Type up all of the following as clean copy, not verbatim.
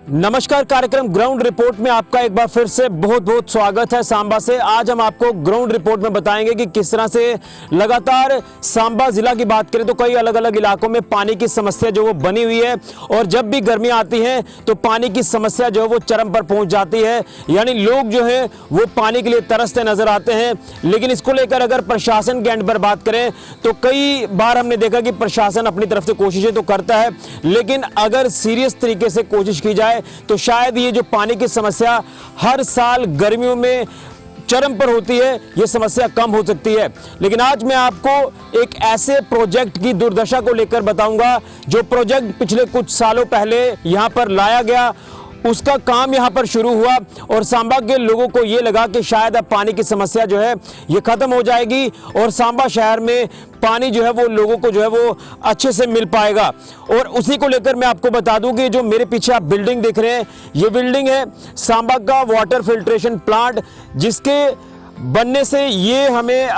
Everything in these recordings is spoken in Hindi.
नमस्कार, कार्यक्रम ग्राउंड रिपोर्ट में आपका एक बार फिर से बहुत बहुत स्वागत है। सांबा से आज हम आपको ग्राउंड रिपोर्ट में बताएंगे कि किस तरह से लगातार सांबा जिला की बात करें तो कई अलग अलग इलाकों में पानी की समस्या जो वो बनी हुई है और जब भी गर्मी आती है तो पानी की समस्या जो है वो चरम पर पहुंच जाती है। यानी लोग जो है वो पानी के लिए तरसते नजर आते हैं। लेकिन इसको लेकर अगर प्रशासन के एंड पर बात करें तो कई बार हमने देखा कि प्रशासन अपनी तरफ से कोशिशें तो करता है, लेकिन अगर सीरियस तरीके से कोशिश की जाए तो शायद ये जो पानी की समस्या हर साल गर्मियों में चरम पर होती है, ये समस्या कम हो सकती है। लेकिन आज मैं आपको एक ऐसे प्रोजेक्ट की दुर्दशा को लेकर बताऊंगा जो प्रोजेक्ट पिछले कुछ सालों पहले यहां पर लाया गया, उसका काम यहां पर शुरू हुआ और सांबा के लोगों को यह लगा कि शायद अब पानी की समस्या जो है ये खत्म हो जाएगी और सांबा शहर में पानी जो है वो लोगों को जो है वो अच्छे से मिल पाएगा। और उसी को लेकर मैं आपको बता दूं कि जो मेरे पीछे आप बिल्डिंग देख रहे हैं, ये बिल्डिंग है सांबा का वाटर फिल्ट्रेशन प्लांट, जिसके बनने से ये हमें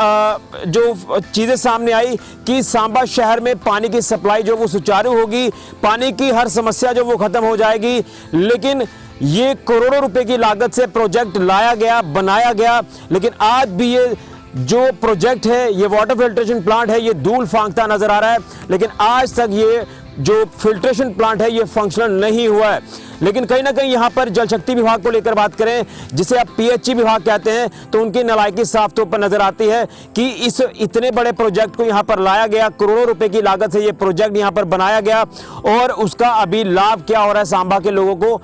जो चीज़ें सामने आई कि सांबा शहर में पानी की सप्लाई जो वो सुचारू होगी, पानी की हर समस्या जो वो ख़त्म हो जाएगी। लेकिन ये करोड़ों रुपए की लागत से प्रोजेक्ट लाया गया, बनाया गया, लेकिन आज भी ये जो प्रोजेक्ट है, ये वाटर फिल्ट्रेशन प्लांट है, ये धूल फांकता नजर आ रहा है। लेकिन आज तक ये जो फिल्ट्रेशन प्लांट है ये फंक्शनल नहीं हुआ है। लेकिन कहीं ना कहीं यहाँ पर जल शक्ति विभाग को लेकर बात करें, जिसे आप पीएचई विभाग कहते हैं, तो उनकी नालायकी साफ तौर पर नजर आती है कि इस इतने बड़े प्रोजेक्ट को यहाँ पर लाया गया, करोड़ों रुपए की लागत से ये प्रोजेक्ट यहाँ पर बनाया गया और उसका अभी लाभ क्या हो रहा है सांबा के लोगों को?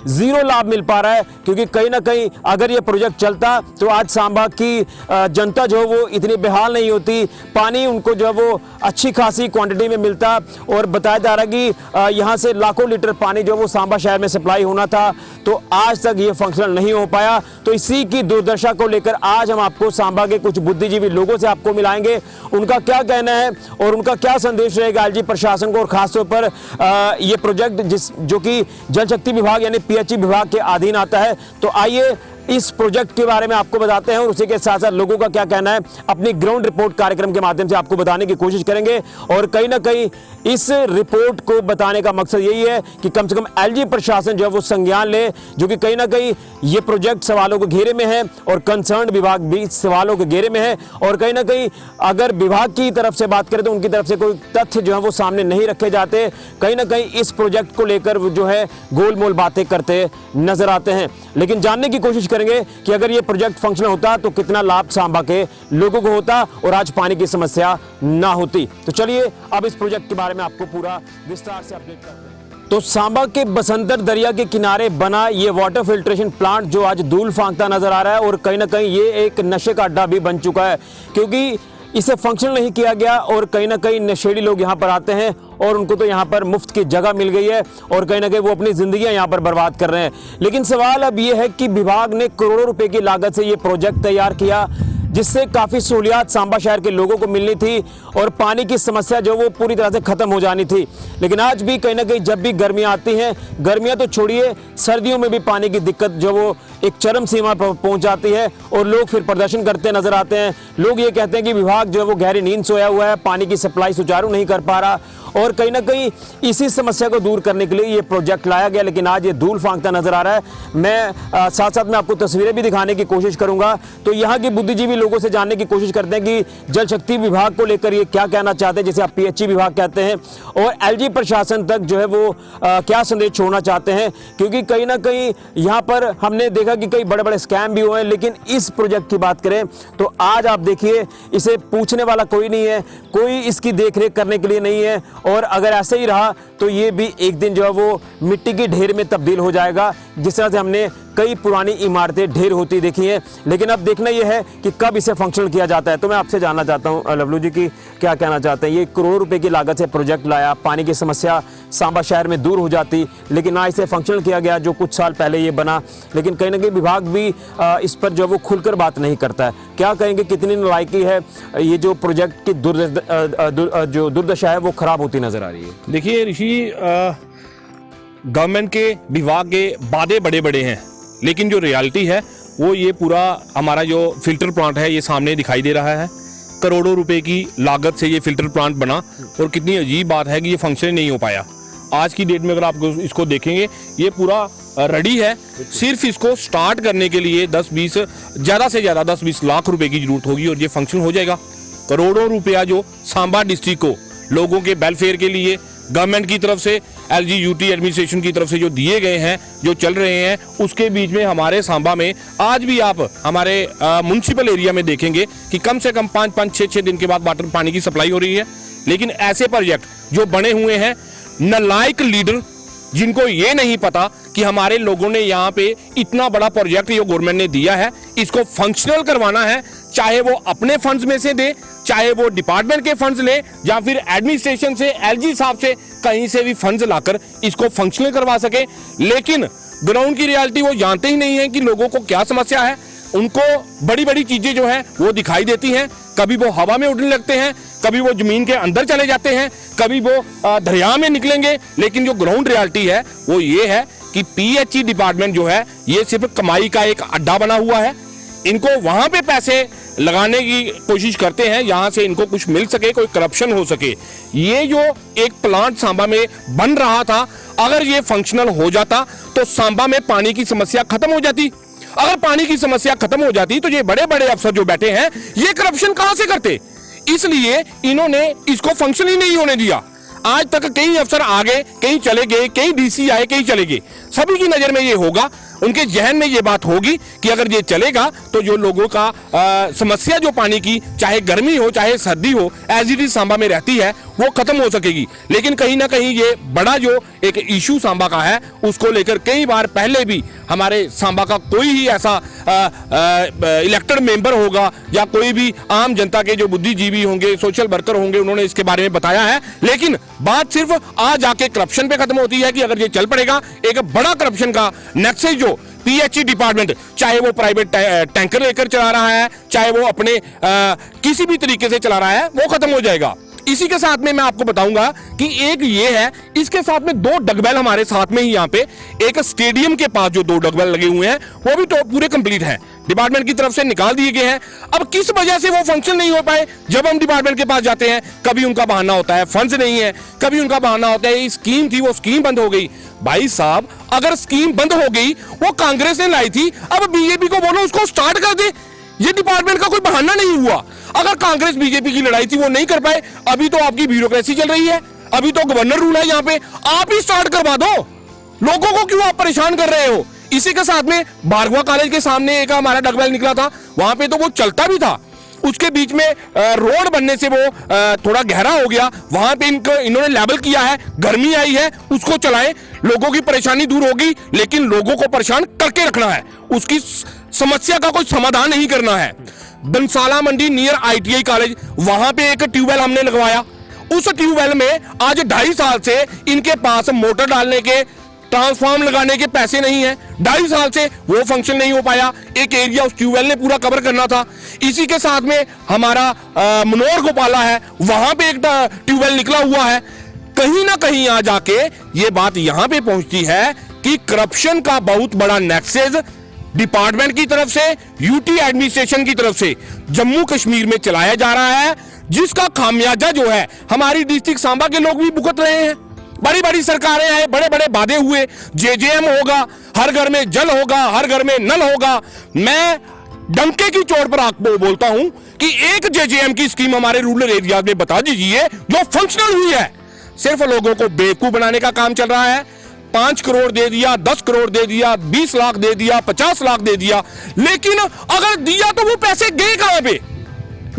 जीरो लाभ मिल पा रहा है। क्योंकि कहीं ना कहीं अगर ये प्रोजेक्ट चलता तो आज सांबा की जनता जो है वो इतनी बेहाल नहीं होती, पानी उनको जो है वो अच्छी खासी क्वांटिटी में मिलता। और बताया जा रहा है कि यहाँ से लाखों लीटर पानी जो वो सांबा शहर में सप्लाई होना था, तो आज तक ये फंक्शनल नहीं हो पाया। तो इसी की दुर्दशा को लेकर आज हम आपको सांबा के कुछ बुद्धिजीवी लोगों से आपको मिलाएंगे, उनका क्या कहना है और उनका क्या संदेश रहेगा एलजी प्रशासन को और खासतौर पर ये प्रोजेक्ट जो कि जल शक्ति विभाग यानी पीएचई विभाग के अधीन आता है। तो आइए इस प्रोजेक्ट के बारे में आपको बताते हैं और उसी के साथ साथ लोगों का क्या कहना है अपनी ग्राउंड रिपोर्ट कार्यक्रम के माध्यम से आपको बताने की कोशिश करेंगे। और कहीं ना कहीं इस रिपोर्ट को बताने का मकसद यही है कि कम से कम एलजी प्रशासन जो है वो संज्ञान ले, जो कि कहीं ना कहीं ये प्रोजेक्ट सवालों के घेरे में है और कंसर्न विभाग भी सवालों के घेरे में है। और कहीं ना कहीं अगर विभाग की तरफ से बात करें तो उनकी तरफ से कोई तथ्य जो है वो सामने नहीं रखे जाते, कहीं ना कहीं इस प्रोजेक्ट को लेकर जो है गोलमोल बातें करते नजर आते हैं। लेकिन जानने की कोशिश करेंगे कि अगर ये प्रोजेक्ट फंक्शनल होता तो कितना लाभ सांबा के लोगों को होता और आज पानी की समस्या ना होती। तो चलिए अब इस प्रोजेक्ट के बारे में आपको पूरा विस्तार से अपडेट करते हैं। तो सांबा के बसंतर दरिया के किनारे बना ये वाटर फिल्ट्रेशन प्लांट जो आज धूल फांकता नजर आ रहा है और कहीं ना कहीं ये एक नशे का अड्डा भी बन चुका है, क्योंकि इसे फंक्शनल नहीं किया गया और कहीं ना कहीं नशेड़ी लोग यहाँ पर आते हैं और उनको तो यहाँ पर मुफ्त की जगह मिल गई है और कहीं ना कहीं वो अपनी जिंदगियां यहाँ पर बर्बाद कर रहे हैं। लेकिन सवाल अब ये है कि विभाग ने करोड़ों रुपए की लागत से ये प्रोजेक्ट तैयार किया, जिससे काफ़ी सहूलियात सांबा शहर के लोगों को मिलनी थी और पानी की समस्या जो वो पूरी तरह से ख़त्म हो जानी थी। लेकिन आज भी कहीं ना कहीं जब भी गर्मियाँ आती हैं, गर्मियाँ तो छोड़िए, सर्दियों में भी पानी की दिक्कत जो वो एक चरम सीमा पर पहुंच जाती है और लोग फिर प्रदर्शन करते नजर आते हैं। लोग ये कहते हैं कि विभाग जो है वो गहरी नींद सोया हुआ है, पानी की सप्लाई सुचारू नहीं कर पा रहा और कहीं ना कहीं इसी समस्या को दूर करने के लिए ये प्रोजेक्ट लाया गया। लेकिन आज ये धूल फांकता नजर आ रहा है। मैं साथ साथ में आपको तस्वीरें भी दिखाने की कोशिश करूंगा। तो यहाँ के बुद्धिजीवी लोगों से जानने की कोशिश करते हैं कि जल शक्ति विभाग को लेकर ये क्या कहना चाहते हैं, जिसे आप पीएचई विभाग कहते हैं, और एलजी प्रशासन तक जो है वो क्या संदेश छोड़ना चाहते हैं। क्योंकि कहीं ना कहीं यहाँ पर हमने देखा कि कई बड़े बड़े स्कैम भी हुए हैं, लेकिन इस प्रोजेक्ट की बात करें तो आज आप देखिए इसे पूछने वाला कोई नहीं है, कोई इसकी देखरेख करने के लिए नहीं है। और अगर ऐसे ही रहा तो ये भी एक दिन जो है वो मिट्टी के ढेर में तब्दील हो जाएगा, जिस तरह से हमने कई पुरानी इमारतें ढेर होती देखी हैं। लेकिन अब देखना यह है कि कब इसे फंक्शनल किया जाता है। तो मैं आपसे जानना चाहता हूं लवलू जी की क्या कहना चाहते हैं। ये करोड़ों रुपए की लागत से प्रोजेक्ट लाया, पानी की समस्या सांबा शहर में दूर हो जाती, लेकिन ना इसे फंक्शनल किया गया जो कुछ साल पहले ये बना। लेकिन कहीं ना कहीं विभाग भी इस पर जो वो खुलकर बात नहीं करता है। क्या कहेंगे, कितनी नालायकी है, ये जो प्रोजेक्ट की जो दुर्दशा है वो खराब होती नजर आ रही है? देखिए ऋषि, गवर्नमेंट के विभाग के वादे बड़े बड़े हैं, लेकिन जो रियलिटी है वो ये पूरा हमारा जो फिल्टर प्लांट है ये सामने दिखाई दे रहा है। करोड़ों रुपए की लागत से ये फिल्टर प्लांट बना और कितनी अजीब बात है कि ये फंक्शन नहीं हो पाया। आज की डेट में अगर आप इसको देखेंगे ये पूरा रेडी है। सिर्फ इसको स्टार्ट करने के लिए 10-20 ज़्यादा से ज़्यादा 10-20 लाख रुपए की जरूरत होगी और ये फंक्शन हो जाएगा। करोड़ों रुपया जो सांबा डिस्ट्रिक्ट को लोगों के वेलफेयर के लिए गवर्नमेंट की तरफ से LGUT एडमिनिस्ट्रेशन की तरफ से जो दिए गए हैं, जो चल रहे हैं, उसके बीच में हमारे सांबा में आज भी आप हमारे म्युनिसिपल एरिया में देखेंगे कि कम से कम 5-5, 6-6 दिन के बाद वाटर पानी की सप्लाई हो रही है। लेकिन ऐसे प्रोजेक्ट जो बने हुए हैं, नालायक लीडर जिनको ये नहीं पता कि हमारे लोगों ने यहाँ पे इतना बड़ा प्रोजेक्ट जो गवर्नमेंट ने दिया है इसको फंक्शनल करवाना है, चाहे वो अपने फंड्स में से दे, चाहे वो डिपार्टमेंट के फंड्स ले, या फिर एडमिनिस्ट्रेशन से, LG साहब से कहीं से भी फंड्स लाकर इसको फंक्शनल करवा सके। लेकिन ग्राउंड की रियलिटी वो जानते ही नहीं है कि लोगों को क्या समस्या है। उनको बड़ी बड़ी चीजें जो है वो दिखाई देती हैं, कभी वो हवा में उड़ने लगते हैं, कभी वो जमीन के अंदर चले जाते हैं, कभी वो दरिया में निकलेंगे। लेकिन जो ग्राउंड रियलिटी है वो ये है कि PHE डिपार्टमेंट जो है ये सिर्फ कमाई का एक अड्डा बना हुआ है। इनको वहां पे पैसे लगाने की कोशिश करते हैं, यहां से इनको कुछ मिल सके, कोई करप्शन हो सके। ये जो एक प्लांट सांबा में बन रहा था, अगर ये फंक्शनल हो जाता तो सांबा में पानी की समस्या खत्म हो जाती। अगर पानी की समस्या खत्म हो जाती तो ये बड़े बड़े अफसर जो बैठे हैं ये करप्शन कहां से करते। इसलिए इन्होंने इसको फंक्शन ही नहीं होने दिया। आज तक कई अफसर आ गए, कहीं चले गए, कई DC आए, कहीं चले गए। सभी की नजर में ये होगा, उनके जहन में ये बात होगी कि अगर ये चलेगा तो जो लोगों का समस्या जो पानी की, चाहे गर्मी हो चाहे सर्दी हो, एज इट इज सांबा में रहती है, वो खत्म हो सकेगी। लेकिन कहीं ना कहीं ये बड़ा जो एक इशू सांबा का है उसको लेकर कई बार पहले भी हमारे सांबा का कोई ही ऐसा इलेक्टेड मेंबर होगा या कोई भी आम जनता के जो बुद्धिजीवी होंगे, सोशल वर्कर होंगे, उन्होंने इसके बारे में बताया है। लेकिन बात सिर्फ आज आके करप्शन पे खत्म होती है कि अगर ये चल पड़ेगा, एक बड़ा करप्शन का नेक्सस जो PHE डिपार्टमेंट, चाहे वो प्राइवेट टैंकर लेकर चला रहा है, चाहे वो अपने किसी भी तरीके से चला रहा है, वो खत्म हो जाएगा। इसी के साथ में मैं आपको बताऊंगा कि एक ये है, इसके साथ में 2 डगबेल हमारे साथ में ही यहाँ पे एक स्टेडियम के पास जो 2 डगबेल लगे हुए हैं वो भी तो पूरे कंप्लीट हैं, डिपार्टमेंट की तरफ से निकाल दिए गए हैं। अब किस वजह से वो फंक्शन नहीं हो पाए? जब हम डिपार्टमेंट के पास जाते हैं कभी उनका बहाना होता है फंड्स नहीं है, कभी उनका बहाना होता है स्कीम थी वो स्कीम बंद हो गई। भाई साहब, अगर स्कीम बंद हो गई, वो कांग्रेस ने लाई थी, अब BJP को बोलो उसको स्टार्ट कर दे। ये डिपार्टमेंट का कोई बहाना नहीं हुआ। अगर कांग्रेस BJP की लड़ाई थी वो नहीं कर पाए, अभी तो आपकी ब्यूरोक्रेसी चल रही है, अभी तो गवर्नर रूल है यहाँ पे, आप ही स्टार्ट करवा दो। लोगों को क्यों आप परेशान कर रहे हो? इसी के साथ में भार्गवा कॉलेज के सामने एक हमारा डगबेल निकला था, वहां पे तो वो चलता भी था, उसके बीच में रोड बनने से वो थोड़ा गहरा हो गया, वहां पे इन्होंने लेवल किया है, गर्मी आई है, उसको चलाएं, लोगों की परेशानी दूर होगी। लेकिन लोगों को परेशान करके रखना है, उसकी समस्या का कोई समाधान नहीं करना है। बंसाला मंडी नियर ITI कॉलेज, वहां पे एक ट्यूबवेल हमने लगवाया। उस ट्यूबवेल में आज 2.5 साल से इनके पास मोटर डालने के, ट्रांसफार्म लगाने के पैसे नहीं है। 2.5 साल से वो फंक्शन नहीं हो पाया। एक एरिया उस ट्यूबवेल ने पूरा कवर करना था। इसी के साथ में हमारा मनोहर गोपाला है, वहां पे एक ट्यूबवेल निकला हुआ है। कहीं ना कहीं आ जाके ये बात यहां पे पहुंचती है कि करप्शन का बहुत बड़ा नेक्सस डिपार्टमेंट की तरफ से, UT एडमिनिस्ट्रेशन की तरफ से जम्मू कश्मीर में चलाया जा रहा है, जिसका खामियाजा जो है हमारी डिस्ट्रिक्ट सांबा के लोग भी भुगत रहे हैं। बड़ी बड़ी सरकारें आए, बड़े बड़े वादे हुए, JJM होगा, हर घर में जल होगा, हर घर में नल होगा। मैं डंके की चोट पर आपको बोलता हूं कि एक JJM की स्कीम हमारे रूरल एरिया में बता दीजिए जो फंक्शनल हुई है। सिर्फ लोगों को बेवकूफ बनाने का काम चल रहा है। 5 करोड़ दे दिया, 10 करोड़ दे दिया, 20 लाख दे दिया, 50 लाख दे दिया, लेकिन अगर दिया तो वो पैसे गए कहां पे?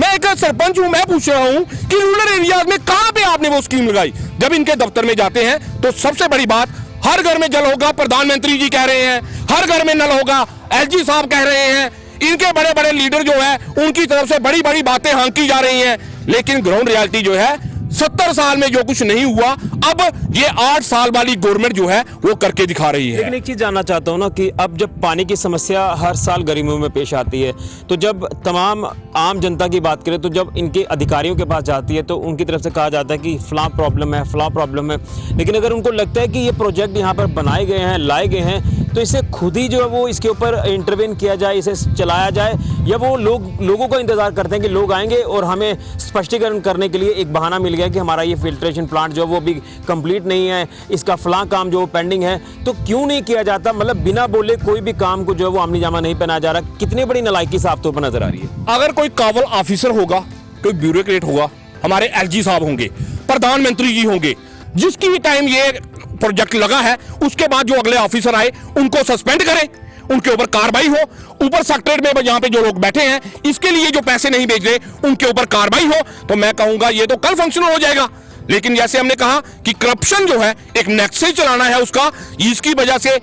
मैं एक सरपंच हूं, मैं पूछ रहा हूं कि रूरल एरिया में कहां पे आपने वो स्कीम लगाई? जब इनके दफ्तर में जाते हैं तो सबसे बड़ी बात, हर घर में जल होगा, प्रधानमंत्री जी कह रहे हैं, हर घर में नल होगा, LG साहब कह रहे हैं, इनके बड़े बड़े लीडर जो है उनकी तरफ से बड़ी बड़ी बातें हांकी जा रही हैं। लेकिन ग्राउंड रियलिटी जो है 70 साल में जो कुछ नहीं हुआ, अब ये 8 साल वाली गवर्नमेंट जो है वो करके दिखा रही है। लेकिन एक चीज जानना चाहता हूँ ना कि अब जब पानी की समस्या हर साल गर्मियों में पेश आती है, तो जब तमाम आम जनता की बात करें तो जब इनके अधिकारियों के पास जाती है तो उनकी तरफ से कहा जाता है कि फलां प्रॉब्लम है, फलां प्रॉब्लम है। लेकिन अगर उनको लगता है कि ये प्रोजेक्ट यहाँ पर बनाए गए हैं, लाए गए हैं, तो इसे खुद ही जो है वो इसके ऊपर इंटरवेन किया जाए, इसे चलाया जाए, या वो लोगों का इंतजार करते हैं कि लोग आएंगे और हमें स्पष्टीकरण करने के लिए एक बहाना मिल गया कि हमारा ये फिल्ट्रेशन प्लांट जो वो भी कंप्लीट नहीं है, इसका फलां काम जो पेंडिंग है, तो क्यों नहीं किया जाता? मतलब बिना बोले कोई भी काम को जो है वो आमनी जामा नहीं पहनाया जा रहा। कितनी बड़ी नालायकी साफ तौर पर नजर आ रही है। अगर कोई काबल ऑफिसर होगा, कोई ब्यूरोक्रेट होगा, हमारे एलजी साहब होंगे, प्रधानमंत्री जी होंगे, जिसकी भी टाइम ये प्रोजेक्ट लगा है, उसके बाद जो अगले ऑफिसर आए उनको सस्पेंड करें, उनके ऊपर कार्रवाई हो। ऊपर सेक्रेटरीट में यहाँ पे जो लोग बैठे हैं, इसके लिए जो पैसे नहीं भेज रहे, उनके ऊपर कार्रवाई हो। तो मैं कहूंगा ये तो कल फंक्शनल हो जाएगा। लेकिन जैसे हमने कहा कि करप्शन जो है एक नेक्सस चलाना है उसका, इसकी वजह से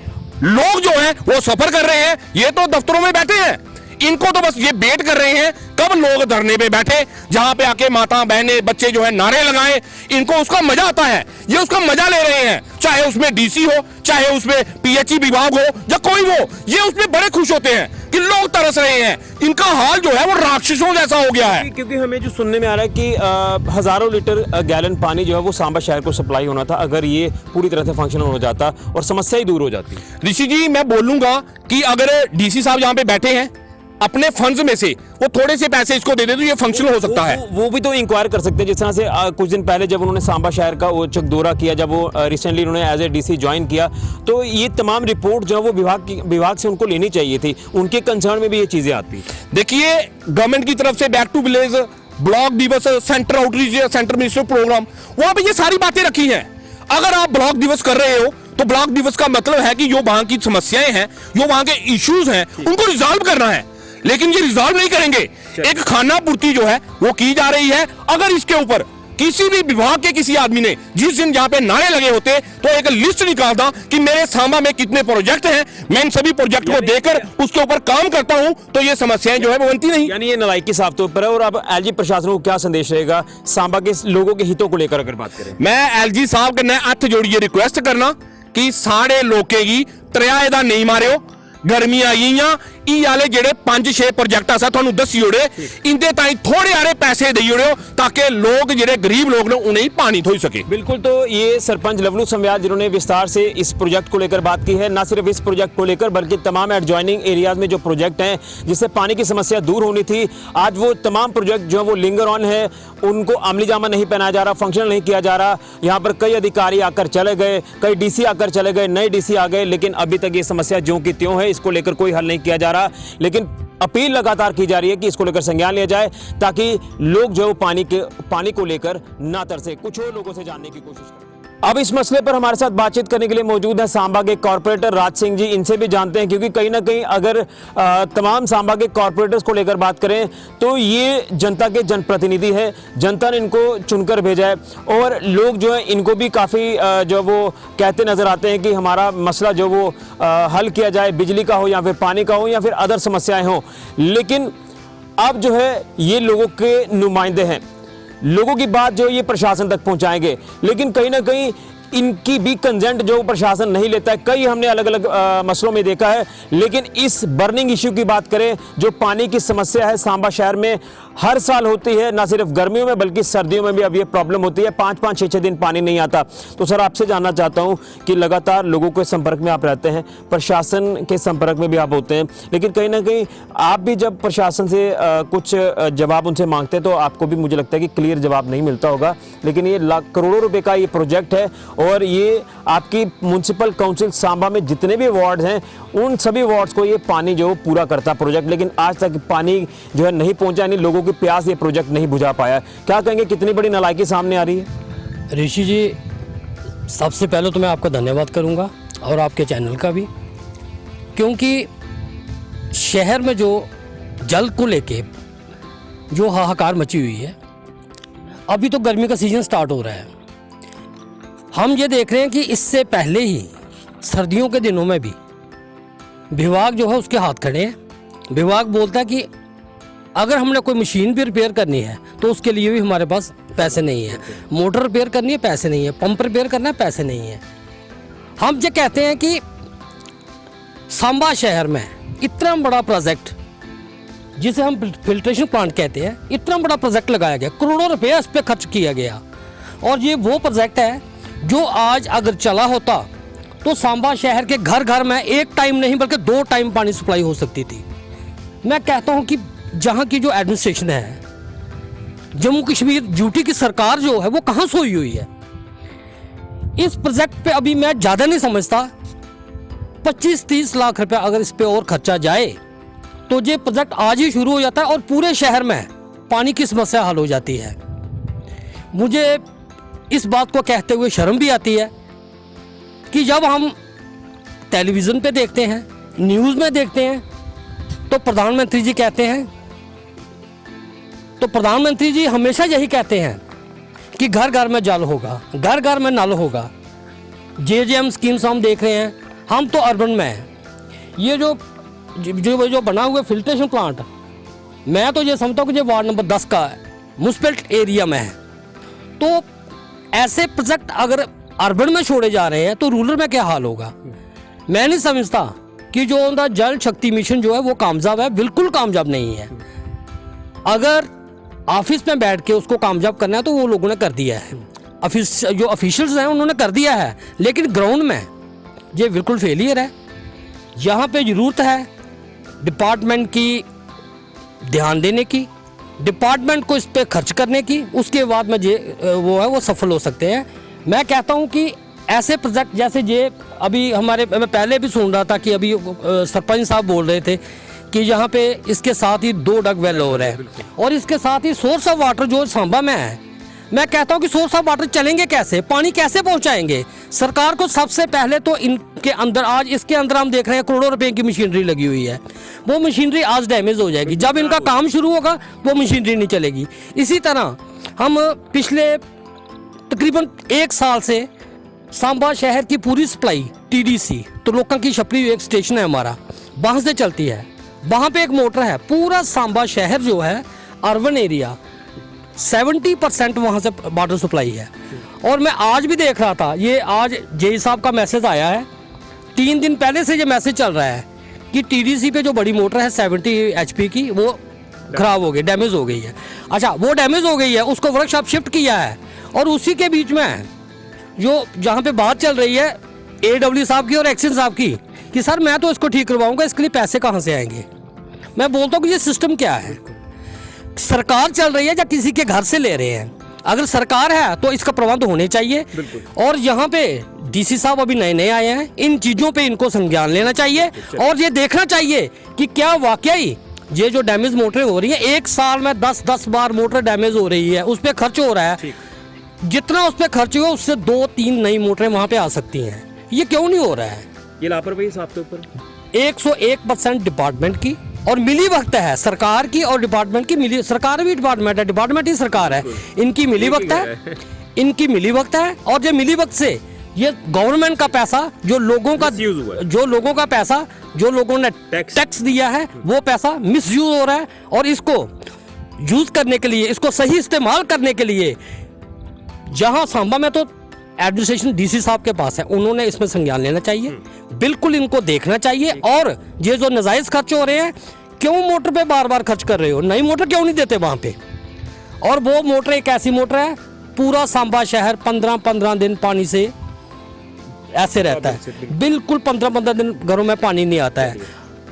लोग जो है वो सफर कर रहे हैं। ये तो दफ्तरों में बैठे हैं, इनको तो बस ये वेट कर रहे हैं कब लोग धरने पे बैठे, जहां पे आके माता बहनें बच्चे जो है नारे लगाएं। इनको उसका मजा आता है, ये उसका मजा ले रहे हैं। चाहे उसमें डीसी हो, चाहे उसमें पीएचई विभाग हो या कोई हो, ये उसमें बड़े खुश होते हैं कि लोग तरस रहे हैं। इनका हाल जो है वो राक्षसों जैसा हो गया है। क्योंकि हमें जो सुनने में आ रहा है कि हजारों लीटर गैलन पानी जो है वो सांबा शहर को सप्लाई होना था, अगर ये पूरी तरह से फंक्शनल हो जाता और समस्या ही दूर हो जाती। ऋषि जी, मैं बोलूंगा कि अगर डीसी साहब यहाँ पे बैठे हैं, अपने फंड्स में से वो थोड़े से पैसे इसको दे दे तो ये फंक्शनल हो सकता है। वो भी तो इंक्वायर कर सकते हैं। जिस तरह से कुछ दिन पहले जब उन्होंने सांबा शहर का वो चक दौरा किया, जब वो रिसेंटली उन्होंने एज ए डीसी ज्वाइन किया, तो ये तमाम रिपोर्ट जो है वो विभाग से उनको लेनी चाहिए थी। उनके कंसर्न में भी ये चीजें आती। देखिए, गवर्नमेंट की तरफ से बैक टू विलेज, ब्लॉक दिवस, centre outreach, centre minister programme, वहां पे ये सारी बातें रखी हैं। अगर आप ब्लॉक दिवस कर रहे हो तो ब्लॉक दिवस का मतलब है कि जो वहां की समस्याएं हैं, जो वहां के इश्यूज हैं, उनको रिजॉल्व करना है। लेकिन ये रिजॉल्व नहीं करेंगे। एक खाना पूर्ति जो है वो की जा रही है। अगर इसके ऊपर किसी भी विभाग के किसी आदमी ने जिस दिन यहाँ पे नारे लगे होते तो एक लिस्ट निकालता कि मेरे सांबा में कितने प्रोजेक्ट हैं, मैं इन सभी प्रोजेक्ट को देकर उसके ऊपर काम करता हूं, तो ये समस्याएं जो है वो बनती नहीं। यानी ये नालायकी साफ तौर पर है। और अब एलजी प्रशासन को क्या संदेश रहेगा सांबा के लोगों के हितों को लेकर अगर बात करें? मैं एलजी साहब कन्नै हत्थ जोड़िए रिक्वेस्ट करना कि साढ़े लोकें गी त्रेआए दा नहीं मारियो। गर्मी आई आले जेड़े 5-6 प्रोजेक्ट असा थानू दसी ओड़े, इंदे ताई थोड़े हारे पैसे दई ओड़े ताकि लोग जेड़े गरीब लोग ने उन्हें पानी थोई सके। बिल्कुल। तो ये सरपंच लवलू समयाल जिन्होंने विस्तार से इस प्रोजेक्ट को लेकर बात की है, ना सिर्फ इस प्रोजेक्ट को लेकर बल्कि तमाम एडजॉइनिंग एरियाज में जो प्रोजेक्ट हैं जिससे पानी की समस्या दूर होनी थी, आज वो तमाम प्रोजेक्ट जो है वो लिंगर ऑन है, उनको अमली जामा नहीं पहनाया जा रहा, फंक्शनल नहीं किया जा रहा। यहाँ पर कई अधिकारी आकर चले गए, कई डीसी आकर चले गए, नए डीसी आ गए, लेकिन अभी तक ये समस्या ज्यों की त्यों है, इसको लेकर कोई हल नहीं किया जा रहा। लेकिन अपील लगातार की जा रही है कि इसको लेकर संज्ञान लिया जाए ताकि लोग जो पानी को लेकर ना तरसे। कुछ और लोगों से जानने की कोशिश करें। अब इस मसले पर हमारे साथ बातचीत करने के लिए मौजूद है सांबा के कॉर्पोरेटर राज सिंह जी। इनसे भी जानते हैं, क्योंकि कहीं ना कहीं अगर तमाम सांबा के कॉर्पोरेटर्स को लेकर बात करें तो ये जनता के जनप्रतिनिधि है, जनता ने इनको चुनकर भेजा है और लोग जो है इनको भी काफ़ी जो वो कहते नज़र आते हैं कि हमारा मसला जो वो हल किया जाए, बिजली का हो या फिर पानी का हो या फिर अदर समस्याएँ हों। लेकिन अब जो है ये लोगों के नुमाइंदे हैं, लोगों की बात जो ये प्रशासन तक पहुंचाएंगे, लेकिन कहीं ना कहीं इनकी भी कंसेंट जो प्रशासन नहीं लेता है। कई हमने अलग अलग मसलों में देखा है, लेकिन इस बर्निंग इश्यू की बात करें, जो पानी की समस्या है सांबा शहर में हर साल होती है, ना सिर्फ गर्मियों में बल्कि सर्दियों में भी अब ये प्रॉब्लम होती है। 5-5, 6-6 दिन पानी नहीं आता। तो सर, आपसे जानना चाहता हूँ कि लगातार लोगों के संपर्क में आप रहते हैं, प्रशासन के संपर्क में भी आप होते हैं, लेकिन कहीं ना कहीं आप भी जब प्रशासन से कुछ जवाब उनसे मांगते हैं तो आपको भी मुझे लगता है कि क्लियर जवाब नहीं मिलता होगा। लेकिन ये करोड़ों रुपए का ये प्रोजेक्ट है और ये आपकी म्युनिसिपल काउंसिल सांबा में जितने भी वार्ड हैं उन सभी वार्ड्स को ये पानी जो पूरा करता प्रोजेक्ट, लेकिन आज तक पानी जो है नहीं पहुंचा, यानी लोगों की प्यास ये प्रोजेक्ट नहीं बुझा पाया। क्या कहेंगे, कितनी बड़ी नालायकी सामने आ रही है? ऋषि जी, सबसे पहले तो मैं आपका धन्यवाद करूंगा और आपके चैनल का भी, क्योंकि शहर में जो जल को लेके जो हाहाकार मची हुई है, अभी तो गर्मी का सीजन स्टार्ट हो रहा है, हम ये देख रहे हैं कि इससे पहले ही सर्दियों के दिनों में भी विभाग जो है उसके हाथ खड़े हैं। विभाग बोलता है कि अगर हमने कोई मशीन भी रिपेयर करनी है तो उसके लिए भी हमारे पास पैसे नहीं है, मोटर रिपेयर करनी है पैसे नहीं है, पंप रिपेयर करना है पैसे नहीं है। हम ये कहते हैं कि सांबा शहर में इतना बड़ा प्रोजेक्ट जिसे हम फिल्ट्रेशन प्लांट कहते हैं, इतना बड़ा प्रोजेक्ट लगाया गया, करोड़ों रुपए इस पर खर्च किया गया, और ये वो प्रोजेक्ट है जो आज अगर चला होता तो सांबा शहर के घर घर में एक टाइम नहीं बल्कि 2 टाइम पानी सप्लाई हो सकती थी। मैं कहता हूं कि जहाँ की जो एडमिनिस्ट्रेशन है, जम्मू कश्मीर यूटी की सरकार जो है वो कहाँ सोई हुई है। इस प्रोजेक्ट पे अभी मैं ज़्यादा नहीं समझता, 25-30 लाख रुपया अगर इस पे और खर्चा जाए तो ये प्रोजेक्ट आज ही शुरू हो जाता है और पूरे शहर में पानी की समस्या हल हो जाती है। मुझे इस बात को कहते हुए शर्म भी आती है कि जब हम टेलीविज़न पे देखते हैं, न्यूज़ में देखते हैं, तो प्रधानमंत्री जी कहते हैं, तो प्रधानमंत्री जी हमेशा यही कहते हैं कि घर घर में जल होगा, घर घर में नल होगा। JJM स्कीम्स हम देख रहे हैं, हम तो अर्बन में हैं। ये जो बना हुआ फिल्ट्रेशन प्लांट, मैं तो ये समझता हूँ कि ये वार्ड नंबर 10 का म्युनिसिपल एरिया में है। तो ऐसे प्रोजेक्ट अगर अर्बन में छोड़े जा रहे हैं तो रूरल में क्या हाल होगा। मैं नहीं समझता कि जो उनका जल शक्ति मिशन जो है वो कामयाब है, बिल्कुल कामयाब नहीं है। अगर ऑफिस में बैठ के उसको कामयाब करना है तो वो लोगों ने कर दिया है, जो ऑफिशियल्स हैं उन्होंने कर दिया है, लेकिन ग्राउंड में ये बिल्कुल फेलियर है। यहाँ पे ज़रूरत है डिपार्टमेंट की ध्यान देने की, डिपार्टमेंट को इस पे खर्च करने की, उसके बाद में वो सफल हो सकते हैं। मैं कहता हूँ कि ऐसे प्रोजेक्ट जैसे ये अभी मैं पहले भी सुन रहा था कि अभी सरपंच साहब बोल रहे थे कि यहाँ पे इसके साथ ही 2 डग वेल हो रहे हैं और इसके साथ ही सोर्स ऑफ वाटर जो सांबा में है। मैं कहता हूँ कि सोर्स ऑफ वाटर चलेंगे कैसे, पानी कैसे पहुँचाएंगे। सरकार को सबसे पहले तो इनके अंदर, आज इसके अंदर हम देख रहे हैं करोड़ों रुपए की मशीनरी लगी हुई है, वो मशीनरी आज डैमेज हो जाएगी। जब इनका काम शुरू होगा वो मशीनरी नहीं चलेगी। इसी तरह हम पिछले तकरीबन 1 साल से सांबा शहर की पूरी सप्लाई TDC तो लोगों की छपरी एक स्टेशन है हमारा, वहाँ से चलती है। वहाँ पे एक मोटर है, पूरा सांबा शहर जो है अर्बन एरिया 70% वहाँ से वाटर सप्लाई है। और मैं आज भी देख रहा था, ये आज JE साहब का मैसेज आया है, 3 दिन पहले से ये मैसेज चल रहा है कि TDC पे जो बड़ी मोटर है 70 HP की वो खराब हो गई, डैमेज हो गई है। अच्छा, वो डैमेज हो गई है, उसको वर्कशॉप शिफ्ट किया है और उसी के बीच में जो जहाँ पे बात चल रही है AW साहब की और एक्शन साहब की कि सर मैं तो इसको ठीक करवाऊंगा, इसके लिए पैसे कहाँ से आएंगे। मैं बोलता हूँ कि ये सिस्टम क्या है, सरकार चल रही है या किसी के घर से ले रहे हैं। अगर सरकार है तो इसका प्रबंध होने चाहिए। और यहाँ पे DC साहब अभी नए नए आए हैं, इन चीज़ों पे इनको संज्ञान लेना चाहिए और ये देखना चाहिए कि क्या वाकई ये जो डैमेज मोटरें हो रही है, 1 साल में 10-10 बार मोटर डैमेज हो रही है, उस पर खर्च हो रहा है। जितना उस पर खर्च हुआ उससे 2-3 नई मोटरें वहाँ पे आ सकती हैं। ये क्यों नहीं हो रहा है? ये लापरवाही साहब के ऊपर 101% डिपार्टमेंट की और मिली वक्त है, सरकार की और डिपार्टमेंट की मिली, सरकार भी डिपार्टमेंट है, डिपार्टमेंट ही सरकार है, इनकी मिली वक्त है, इनकी मिली वक्त है। और ये मिली वक्त से ये गवर्नमेंट का पैसा, जो लोगों का पैसा जो लोगों ने टैक्स दिया है, वो पैसा मिसयूज हो रहा है। और इसको यूज करने के लिए, इसको सही इस्तेमाल करने के लिए, जहां सांबा में तो एडमिनिस्ट्रेशन DC साहब के पास है, उन्होंने इसमें संज्ञान लेना चाहिए, बिल्कुल इनको देखना चाहिए। और ये जो नाजायज खर्च हो रहे हैं, क्यों मोटर पे बार बार खर्च कर रहे हो, नई मोटर क्यों नहीं देते वहाँ पे। और वो मोटर एक ऐसी मोटर है, पूरा सांबा शहर 15-15 दिन पानी से ऐसे रहता है, बिल्कुल 15-15 दिन घरों में पानी नहीं आता है।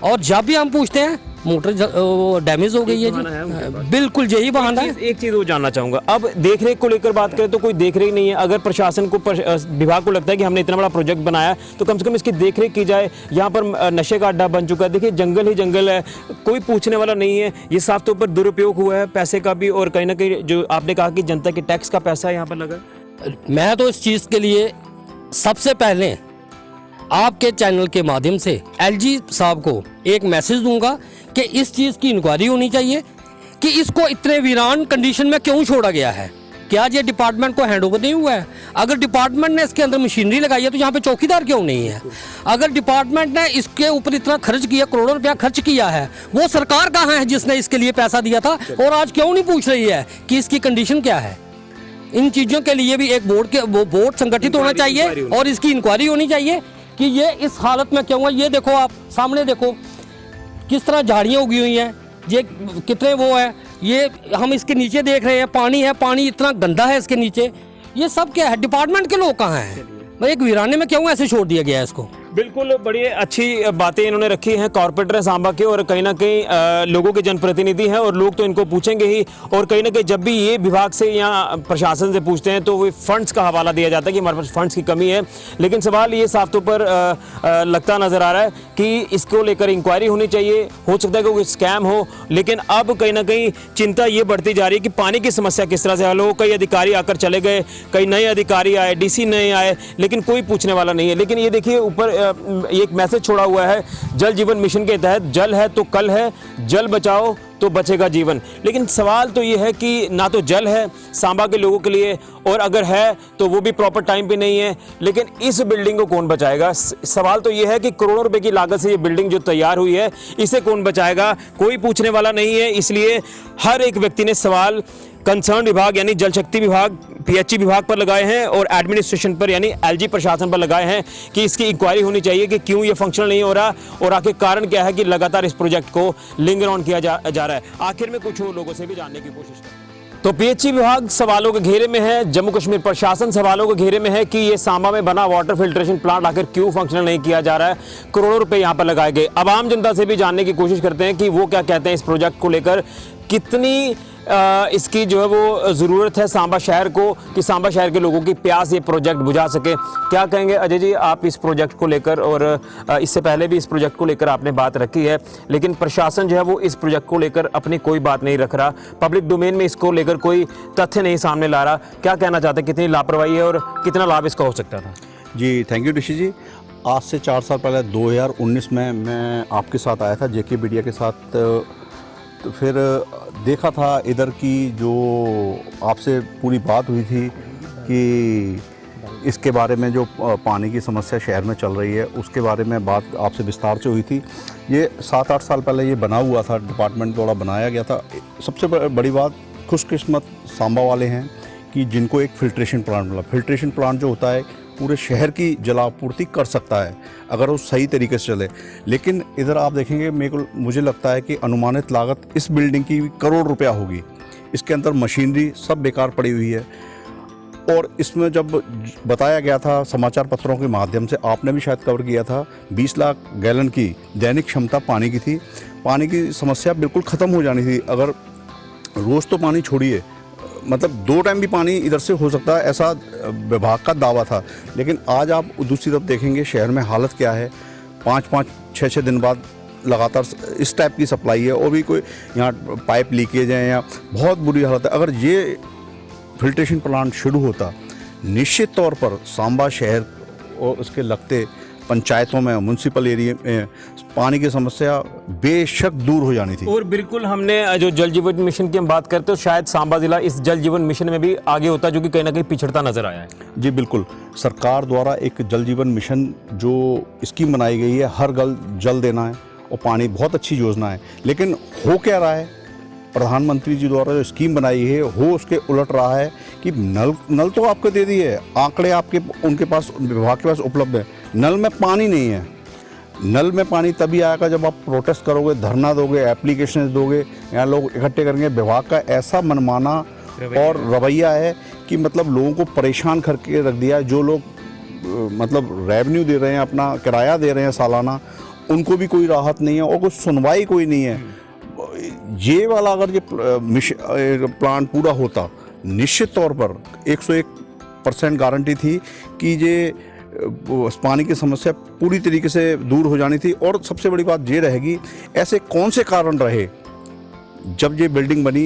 और जब भी हम पूछते हैं मोटर डैमेज हो गई है जी, बिल्कुल यही बहाना है। एक चीज वो जानना चाहूंगा, अब देख रेख को लेकर बात करें तो कोई देख रेख नहीं है। अगर प्रशासन को, विभाग को लगता है कि हमने इतना बड़ा प्रोजेक्ट बनाया तो कम से कम इसकी देख रेख की जाए। यहाँ पर नशे का अड्डा बन चुका है, देखिए जंगल ही जंगल है, कोई पूछने वाला नहीं है। ये साफ तौर पर दुरुपयोग हुआ है पैसे का भी, और कहीं ना कहीं जो आपने कहा कि जनता के टैक्स का पैसा यहाँ पर लगा। मैं तो इस चीज़ के लिए सबसे पहले आपके चैनल के माध्यम से LG साहब को एक मैसेज दूंगा कि इस चीज़ की इंक्वायरी होनी चाहिए कि इसको इतने वीरान कंडीशन में क्यों छोड़ा गया है। क्या ये डिपार्टमेंट को हैंडओवर नहीं हुआ है? अगर डिपार्टमेंट ने इसके अंदर मशीनरी लगाई है तो यहाँ पे चौकीदार क्यों नहीं है? अगर डिपार्टमेंट ने इसके ऊपर इतना खर्च किया, करोड़ों रुपया खर्च किया है, वो सरकार कहाँ है जिसने इसके लिए पैसा दिया था? और आज क्यों नहीं पूछ रही है कि इसकी कंडीशन क्या है? इन चीज़ों के लिए भी एक बोर्ड संगठित होना चाहिए और इसकी इंक्वायरी होनी चाहिए कि ये इस हालत में क्यों है। ये देखो, आप सामने देखो किस तरह झाड़ियाँ उगी हुई हैं, ये कितने वो है, ये हम इसके नीचे देख रहे हैं पानी है, पानी इतना गंदा है इसके नीचे। ये सब क्या है? डिपार्टमेंट के लोग कहाँ हैं? भाई एक वीराने में क्यों ऐसे छोड़ दिया गया है इसको? बिल्कुल, बड़ी अच्छी बातें इन्होंने रखी हैं। कॉर्पोरेटर हैं सांबा के और कहीं ना कहीं लोगों के जनप्रतिनिधि हैं और लोग तो इनको पूछेंगे ही। और कहीं ना कहीं जब भी ये विभाग से या प्रशासन से पूछते हैं तो वो फंड्स का हवाला दिया जाता है कि हमारे पास फंड्स की कमी है। लेकिन सवाल ये साफ तौर पर लगता नज़र आ रहा है कि इसको लेकर इंक्वायरी होनी चाहिए। हो सकता है कि कोई स्कैम हो, लेकिन अब कहीं ना कहीं चिंता ये बढ़ती जा रही है कि पानी की समस्या किस तरह से हल हो। कई अधिकारी आकर चले गए, कई नए अधिकारी आए, डीसी नए आए, लेकिन कोई पूछने वाला नहीं है। लेकिन ये देखिए ऊपर एक मैसेज छोड़ा हुआ है, जल जीवन मिशन के तहत जल है तो कल है, जल बचाओ तो बचेगा जीवन। लेकिन सवाल तो ये है कि ना तो जल है सांबा के लोगों के लिए, और अगर है तो वो भी प्रॉपर टाइम पे नहीं है। लेकिन इस बिल्डिंग को कौन बचाएगा? सवाल तो ये है कि करोड़ों रुपए की लागत से ये बिल्डिंग जो तैयार हुई है, इसे कौन बचाएगा? कोई पूछने वाला नहीं है। इसलिए हर एक व्यक्ति ने सवाल कंसर्न विभाग यानी जल शक्ति विभाग, पीएचई विभाग पर लगाए हैं और एडमिनिस्ट्रेशन पर यानी एलजी प्रशासन पर लगाए हैं कि इसकी इंक्वायरी होनी चाहिए कि क्यों ये फंक्शनल नहीं हो रहा और आखिर कारण क्या है कि लगातार इस प्रोजेक्ट को लिंगर ऑन किया जा रहा है। आखिर में कुछ लोगों से भी जानने की कोशिश करें। तो पीएचई विभाग सवालों के घेरे में है, जम्मू कश्मीर प्रशासन सवालों के घेरे में है कि ये सांबा में बना वाटर फिल्ट्रेशन प्लांट आखिर क्यों फंक्शनल नहीं किया जा रहा है। करोड़ों रुपए यहाँ पर लगाए गए। अब आम जनता से भी जानने की कोशिश करते हैं कि वो क्या कहते हैं इस प्रोजेक्ट को लेकर, कितनी इसकी जो है वो ज़रूरत है सांबा शहर को, कि सांबा शहर के लोगों की प्यास ये प्रोजेक्ट बुझा सके। क्या कहेंगे अजय जी आप इस प्रोजेक्ट को लेकर? और इससे पहले भी इस प्रोजेक्ट को लेकर आपने बात रखी है, लेकिन प्रशासन जो है वो इस प्रोजेक्ट को लेकर अपनी कोई बात नहीं रख रहा, पब्लिक डोमेन में इसको लेकर कोई तथ्य नहीं सामने ला रहा। क्या कहना चाहते हैं, कितनी लापरवाही है और कितना लाभ इसका हो सकता था? जी थैंक यू ऋषि जी। आज से 4 साल पहले 2019 में मैं आपके साथ आया था जेके मीडिया के साथ, तो फिर देखा था इधर की जो आपसे पूरी बात हुई थी कि इसके बारे में जो पानी की समस्या शहर में चल रही है उसके बारे में बात आपसे विस्तार से हुई थी। ये 7-8 साल पहले ये बना हुआ था, डिपार्टमेंट द्वारा बनाया गया था। सबसे बड़ी बात खुशकिस्मत सांबा वाले हैं कि जिनको एक फ़िल्ट्रेशन प्लांट मिला। फ़िल्ट्रेशन प्लांट जो होता है पूरे शहर की जलापूर्ति कर सकता है अगर वो सही तरीके से चले। लेकिन इधर आप देखेंगे मुझे लगता है कि अनुमानित लागत इस बिल्डिंग की करोड़ रुपया होगी। इसके अंदर मशीनरी सब बेकार पड़ी हुई है। और इसमें जब बताया गया था समाचार पत्रों के माध्यम से, आपने भी शायद कवर किया था, 20 लाख गैलन की दैनिक क्षमता पानी की थी। पानी की समस्या बिल्कुल ख़त्म हो जानी थी। अगर रोज़ तो पानी छोड़िए, मतलब 2 टाइम भी पानी इधर से हो सकता है, ऐसा विभाग का दावा था। लेकिन आज आप दूसरी तरफ देखेंगे शहर में हालत क्या है। 5-5, 6-6 दिन बाद लगातार इस टाइप की सप्लाई है और भी कोई यहाँ पाइप लीकेज है या बहुत बुरी हालत है। अगर ये फिल्ट्रेशन प्लांट शुरू होता, निश्चित तौर पर सांबा शहर और उसके लगते पंचायतों में, म्यूनसिपल एरिया में पानी की समस्या बेशक दूर हो जानी थी। और बिल्कुल हमने जो जल जीवन मिशन की हम बात करते हैं तो शायद सांबा जिला इस जल जीवन मिशन में भी आगे होता, जो कि कहीं ना कहीं पिछड़ता नजर आया है। जी बिल्कुल, सरकार द्वारा एक जल जीवन मिशन जो स्कीम बनाई गई है, हर घर जल देना है और पानी, बहुत अच्छी योजना है। लेकिन हो क्या रहा है, प्रधानमंत्री जी द्वारा जो स्कीम बनाई है वो उसके उलट रहा है कि नल तो आपको दे दिए, आंकड़े आपके उनके पास, विभाग के पास उपलब्ध है, नल में पानी नहीं है। नल में पानी तभी आएगा जब आप प्रोटेस्ट करोगे, धरना दोगे, एप्लीकेशन दोगे, यहाँ लोग इकट्ठे करेंगे। विभाग का ऐसा मनमाना और रवैया है कि मतलब लोगों को परेशान करके रख दिया है। जो लोग मतलब रेवेन्यू दे रहे हैं, अपना किराया दे रहे हैं सालाना, उनको भी कोई राहत नहीं है और कोई सुनवाई कोई नहीं है। ये वाला अगर ये प्लांट पूरा होता, निश्चित तौर पर 101% गारंटी थी कि ये पानी की समस्या पूरी तरीके से दूर हो जानी थी। और सबसे बड़ी बात ये रहेगी, ऐसे कौन से कारण रहे जब ये बिल्डिंग बनी,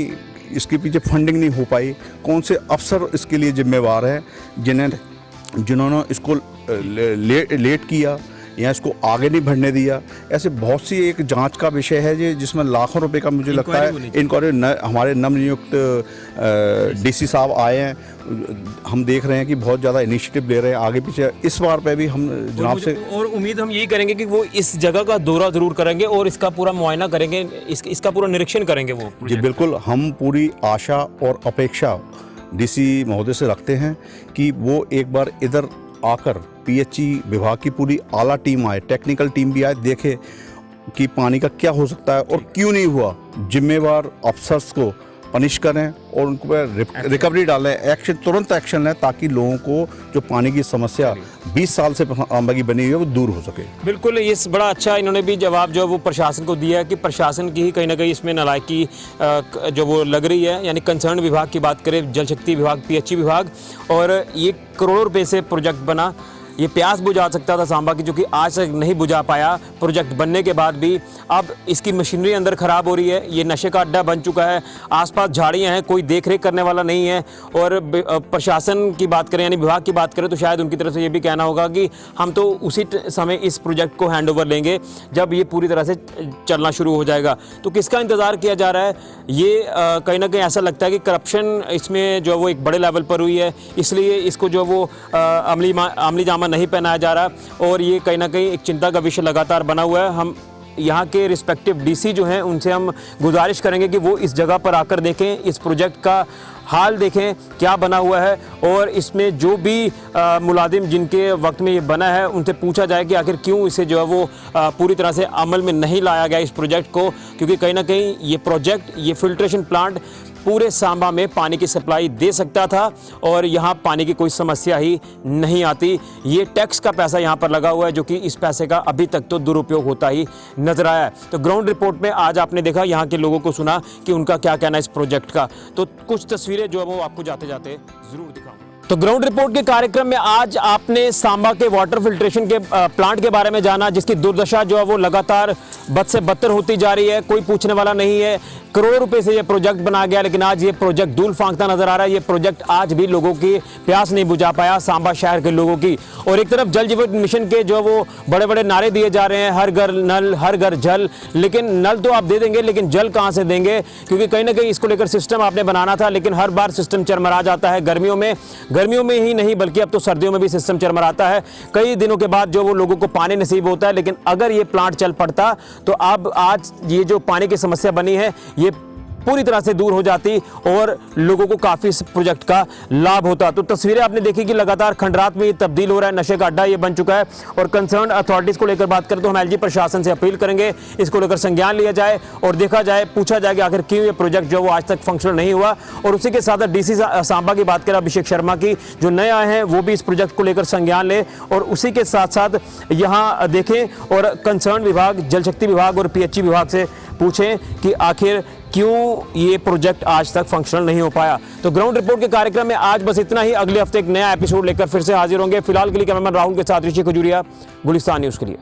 इसके पीछे फंडिंग नहीं हो पाई, कौन से अफसर इसके लिए जिम्मेवार हैं जिन्होंने इसको लेट किया या इसको आगे नहीं बढ़ने दिया। ऐसे बहुत सी एक जांच का विषय है जिसमें लाखों रुपए का मुझे लगता है इंक्वायरी। हमारे नवनियुक्त डीसी साहब आए हैं, हम देख रहे हैं कि बहुत ज़्यादा इनिशिएटिव ले रहे हैं आगे पीछे। इस बार पे भी हम जनाब से और उम्मीद हम यही करेंगे कि वो इस जगह का दौरा ज़रूर करेंगे और इसका पूरा मुआयना करेंगे, इसका पूरा निरीक्षण करेंगे वो। जी बिल्कुल, हम पूरी आशा और अपेक्षा डीसी महोदय से रखते हैं कि वो एक बार इधर आकर पीएचई विभाग की पूरी आला टीम आए, टेक्निकल टीम भी आए, देखे कि पानी का क्या हो सकता है और क्यों नहीं हुआ। जिम्मेवार अफसर्स को पनिश करें और उनको पर रिकवरी डालें, एक्शन, तुरंत एक्शन लें ताकि लोगों को जो पानी की समस्या 20 साल से सांबा की बनी हुई है वो दूर हो सके। बिल्कुल, ये बड़ा अच्छा इन्होंने भी जवाब जो है वो प्रशासन को दिया है कि प्रशासन की ही कहीं ना कहीं इसमें नालायकी जो वो लग रही है। यानी कंसर्न विभाग की बात करें, जल शक्ति विभाग, पीएचई विभाग, और ये करोड़ों रुपए से प्रोजेक्ट बना, ये प्यास बुझा सकता था सांबा की, जो कि आज तक नहीं बुझा पाया। प्रोजेक्ट बनने के बाद भी अब इसकी मशीनरी अंदर ख़राब हो रही है, ये नशे का अड्डा बन चुका है, आसपास झाड़ियां हैं, कोई देख रेख करने वाला नहीं है। और प्रशासन की बात करें, यानी विभाग की बात करें, तो शायद उनकी तरफ से ये भी कहना होगा कि हम तो उसी समय इस प्रोजेक्ट को हैंड ओवर लेंगे जब ये पूरी तरह से चलना शुरू हो जाएगा। तो किसका इंतज़ार किया जा रहा है? ये कहीं ना कहीं ऐसा लगता है कि करप्शन इसमें जो वो एक बड़े लेवल पर हुई है, इसलिए इसको जो वो अमली जामा नहीं पहनाया जा रहा, और ये कहीं ना कहीं एक चिंता का विषय लगातार बना हुआ है। हम यहाँ के रिस्पेक्टिव डीसी जो हैं उनसे हम गुजारिश करेंगे कि वो इस जगह पर आकर देखें, इस प्रोजेक्ट का हाल देखें क्या बना हुआ है, और इसमें जो भी मुलाजिम जिनके वक्त में ये बना है उनसे पूछा जाए कि आखिर क्यों इसे जो है वो पूरी तरह से अमल में नहीं लाया गया इस प्रोजेक्ट को। क्योंकि कहीं ना कहीं ये प्रोजेक्ट, ये फिल्ट्रेशन प्लांट पूरे सांबा में पानी की सप्लाई दे सकता था और यहाँ पानी की कोई समस्या ही नहीं आती। ये टैक्स का पैसा यहाँ पर लगा हुआ है, जो कि इस पैसे का अभी तक तो दुरुपयोग होता ही नजर आया है। तो ग्राउंड रिपोर्ट में आज आपने देखा, यहाँ के लोगों को सुना कि उनका क्या कहना है इस प्रोजेक्ट का। तो कुछ तस्वीरें जो है वो आपको जाते जाते जरूर दिखाऊंगा। तो ग्राउंड रिपोर्ट के कार्यक्रम में आज आपने सांबा के वाटर फिल्ट्रेशन के प्लांट के बारे में जाना, जिसकी दुर्दशा जो है वो लगातार बद से बदतर होती जा रही है। कोई पूछने वाला नहीं है। करोड़ों रुपए से ये प्रोजेक्ट बना गया, लेकिन आज ये प्रोजेक्ट धूल फांकता नजर आ रहा है। ये प्रोजेक्ट आज भी लोगों की प्यास नहीं बुझा पाया, सांबा शहर के लोगों की। और एक तरफ जल जीवन मिशन के जो वो बड़े बड़े नारे दिए जा रहे हैं, हर घर नल, हर घर जल, लेकिन नल तो आप दे देंगे, लेकिन जल कहाँ से देंगे? क्योंकि कहीं ना कहीं इसको लेकर सिस्टम आपने बनाना था, लेकिन हर बार सिस्टम चरमरा जाता है। गर्मियों में ही नहीं बल्कि अब तो सर्दियों में भी सिस्टम चरमराता है। कई दिनों के बाद जो वो लोगों को पानी नसीब होता है, लेकिन अगर ये प्लांट चल पड़ता तो अब आज ये जो पानी की समस्या बनी है ये पूरी तरह से दूर हो जाती और लोगों को काफी इस प्रोजेक्ट का लाभ होता। तो तस्वीरें आपने देखी कि लगातार खंडरात में ये तब्दील हो रहा है, नशे का अड्डा ये बन चुका है। और कंसर्न अथॉरिटीज को लेकर बात करें तो हम एलजी प्रशासन से अपील करेंगे इसको लेकर संज्ञान लिया जाए और देखा जाए, पूछा जाए कि आखिर क्यों ये प्रोजेक्ट जो वो आज तक फंक्शनल नहीं हुआ। और उसी के साथ डीसी सांबा की बात करें अभिषेक शर्मा की, जो नए आए हैं, वो भी इस प्रोजेक्ट को लेकर संज्ञान ले और उसी के साथ साथ यहाँ देखें और कंसर्न विभाग, जल शक्ति विभाग और पीएचई विभाग से पूछें कि आखिर क्यों ये प्रोजेक्ट आज तक फंक्शनल नहीं हो पाया। तो ग्राउंड रिपोर्ट के कार्यक्रम में आज बस इतना ही। अगले हफ्ते एक नया एपिसोड लेकर फिर से हाजिर होंगे। फिलहाल के लिए कैमरामैन राहुल के साथ ऋषि खजूरिया, गुलिस्तान न्यूज़ के लिए।